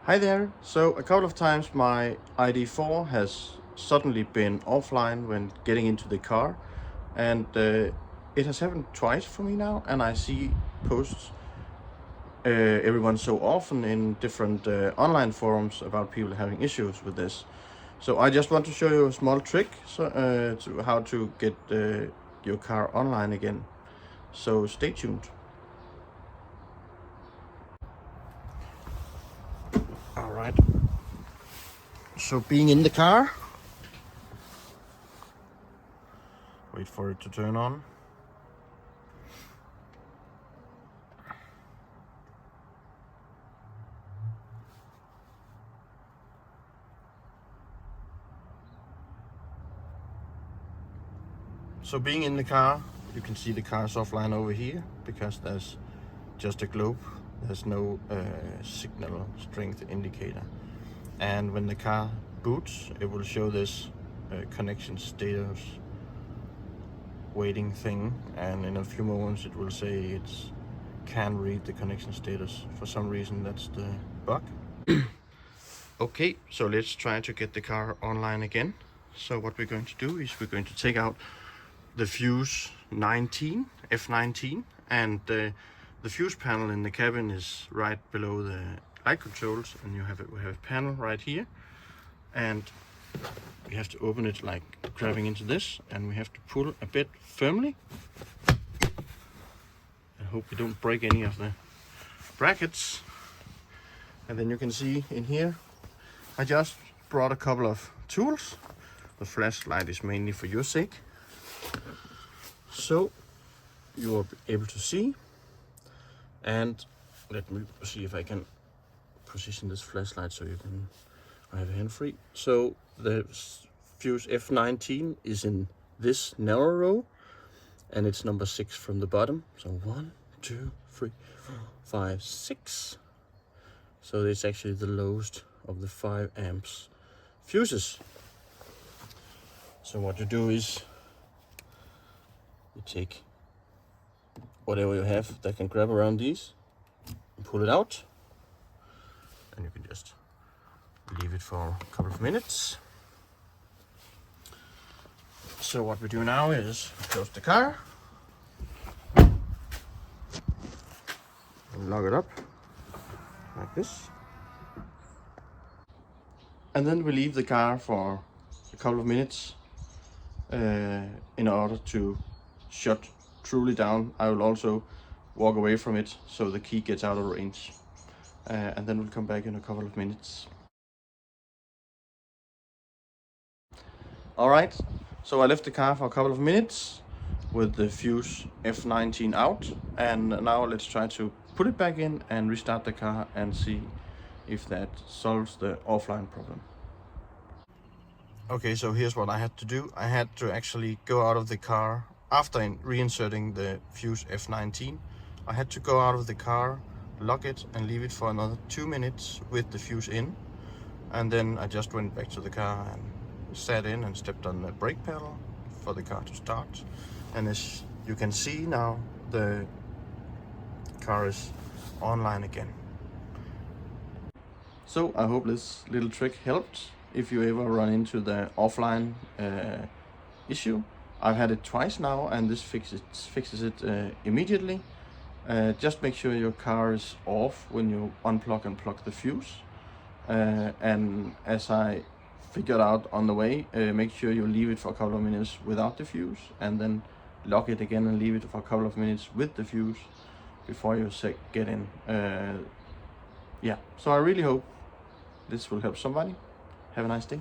Hi there. So a couple of times my ID.4 has suddenly been offline when getting into the car, and it has happened twice for me now, and I see posts everyone so often in different online forums about people having issues with this. So I just want to show you a small trick to how to get your car online again. So stay tuned. All right. So being in the car, wait for it to turn on. So being in the car, you can see the car is offline over here because there's just a globe. There's no signal strength indicator. And when the car boots, it will show this connection status waiting thing. And in a few moments it will say it can read the connection status. For some reason that's the bug. Okay, so let's try to get the car online again. So what we're going to do is we're going to take out the fuse 19, F19, and the fuse panel in the cabin is right below the light controls, and we have a panel right here, and we have to open it like grabbing into this, and we have to pull a bit firmly. I hope we don't break any of the brackets. And then you can see in here, I just brought a couple of tools. The flashlight is mainly for your sake, so you are able to see. And let me see if I can position this flashlight so I have a hand free. So the fuse F19 is in this narrow row, and it's number 6 from the bottom. So 1, 2, 3, 4, 5, 6. So it's actually the lowest of the 5 amps fuses. So what you do is you take whatever you have that can grab around these and pull it out, and you can just leave it for a couple of minutes. So what we do now is close the car and lock it up like this, and then we leave the car for a couple of minutes in order to shut truly down. I will also walk away from it so the key gets out of range, and then we'll come back in a couple of minutes. Alright, so I left the car for a couple of minutes with the fuse F19 out, and now let's try to put it back in and restart the car and see if that solves the offline problem. Okay, so here's what I had to do. I had to actually go out of the car after reinserting the fuse F19. I had to go out of the car, lock it, and leave it for another 2 minutes with the fuse in, and then I just went back to the car and sat in and stepped on the brake pedal for the car to start. And as you can see now, the car is online again. So I hope this little trick helped if you ever run into the offline issue. I've had it twice now, and this fixes it immediately. Just make sure your car is off when you unplug and plug the fuse. And as I figured out on the way, make sure you leave it for a couple of minutes without the fuse, and then lock it again and leave it for a couple of minutes with the fuse before you get in. Yeah, so I really hope this will help somebody. Have a nice day.